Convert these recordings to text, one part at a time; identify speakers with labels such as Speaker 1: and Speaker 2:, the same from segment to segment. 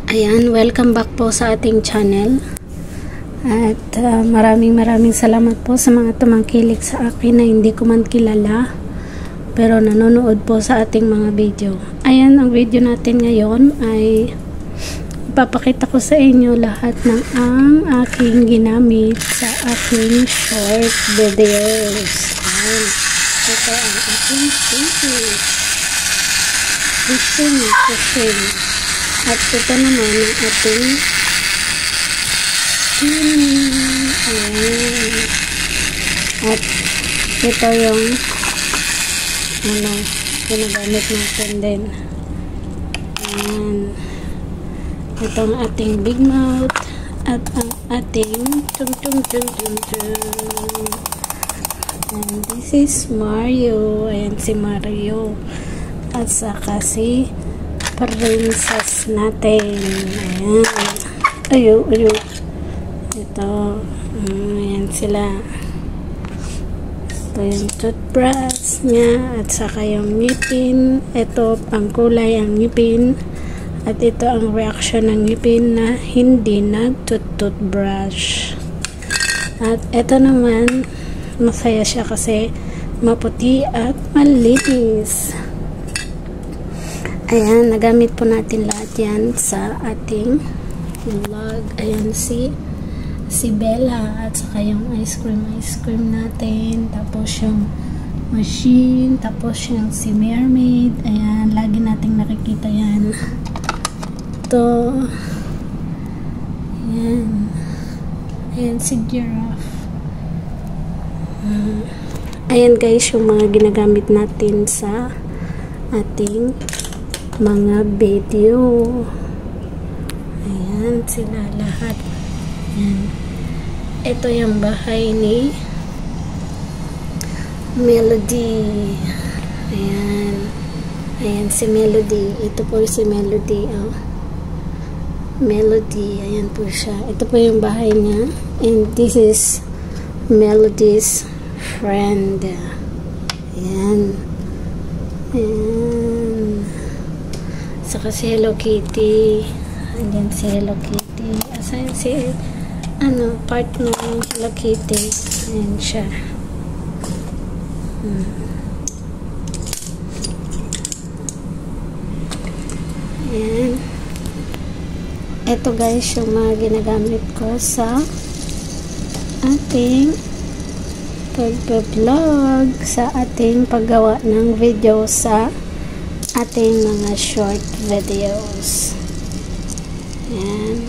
Speaker 1: Ayan, welcome back po sa ating channel. At maraming salamat po sa mga tumangkilik sa akin na hindi ko man kilala pero nanonood po sa ating mga video. Ayan, ang video natin ngayon ay ipapakita ko sa inyo lahat ng ang aking ginamit sa aking short videos. Ayan, ito ang aking fishing. At ito naman ang ating at ito yung ginagamit natin din. Ayan. Ito ang ating big mouth at ang ating and this is Mario. Ayan si Mario at saka si princess natin. Ayan. Ayo. Ito. Ayan sila. Ito yung toothbrush niya at saka yung ngipin. Ito ang kulay ang ngipin. At ito ang reaction ng ngipin na hindi nag-toothbrush. At ito naman masaya siya kasi maputi at malinis. Ayan, nagamit po natin lahat yan sa ating vlog. Ayan si Bella at saka yung ice cream natin, tapos yung machine, tapos yung si mermaid. Ayan, lagi nating nakikita yan. Ito. Ayan si giraffe. Ayan guys, yung mga ginagamit natin sa ating mga video. Ayan sila lahat. Ayan. Ito yung bahay ni Melody. Ayan si Melody. Ito po si Melody. Melody. Ayan po siya. Ito po yung bahay niya. And this is Melody's friend. Ayan. Saka si Hello Kitty. Ayan si Hello Kitty. Asan si partner ng Hello Kitty. Ayan siya. Ayan. Ito guys yung mga ginagamit ko sa ating pag-vlog, sa ating paggawa ng video sa ating mga short videos. Ayan.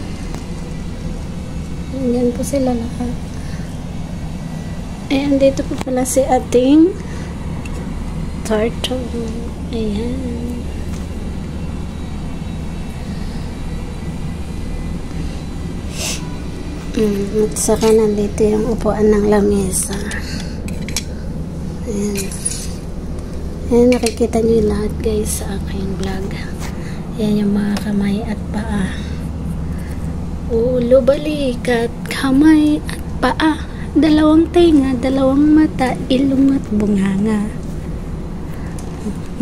Speaker 1: Ayan po sila lahat. Ayan, dito po pala si ating turtle. Ayan. At saka nandito yung upuan ng lamesa. Ayan. Ayan, nakikita nyo yung lahat guys sa aking vlog. Ayan yung mga kamay at paa. Ulo, balikat, kamay at paa. Dalawang tenga, dalawang mata, ilong at bunganga.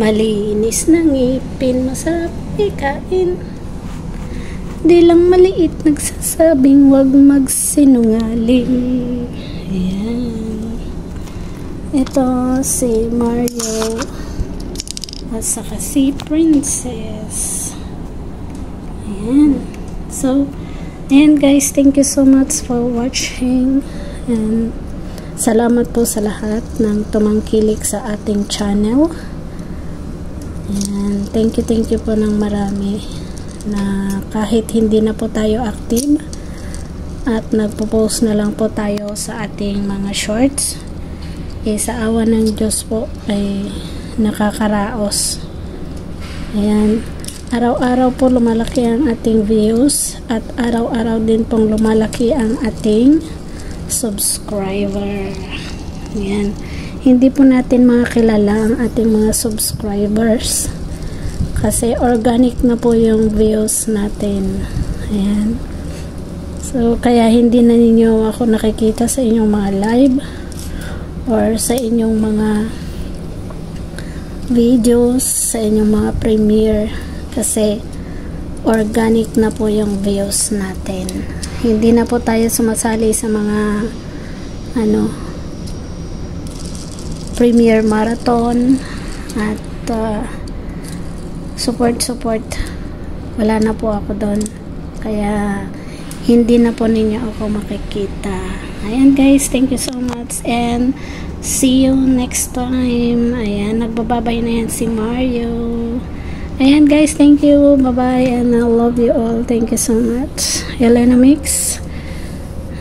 Speaker 1: Malinis na ngipin, masarap ikain. Di lang maliit, nagsasabing wag magsinungaling. Ayan. Ito si Mario at saka si Princess. Ayan. So, ayan guys, thank you so much for watching. And salamat po sa lahat ng tumangkilik sa ating channel. And thank you po ng marami na kahit hindi na po tayo active at nagpo-post na lang po tayo sa ating mga shorts, sa awa ng Diyos po ay nakakaraos. Ayan, araw-araw po lumalaki ang ating views at araw-araw din pong lumalaki ang ating subscriber. Ayan, hindi po natin makakilala ang ating mga subscribers kasi organic na po yung views natin. Ayan. So, kaya hindi na ninyo ako nakikita sa inyong mga live or sa inyong mga videos, sa inyong mga premiere kasi organic na po yung views natin. Hindi na po tayo sumasali sa mga premier marathon at support. Wala na po ako doon. Kaya hindi na po ninyo ako makikita. Ayan guys, thank you so much and see you next time. Ayan, nagbababay na yan si Mario. Ayan guys, thank you. Bye-bye and I love you all. Thank you so much. Elena Mix.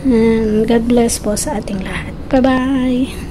Speaker 1: And God bless po sa ating lahat. Bye-bye.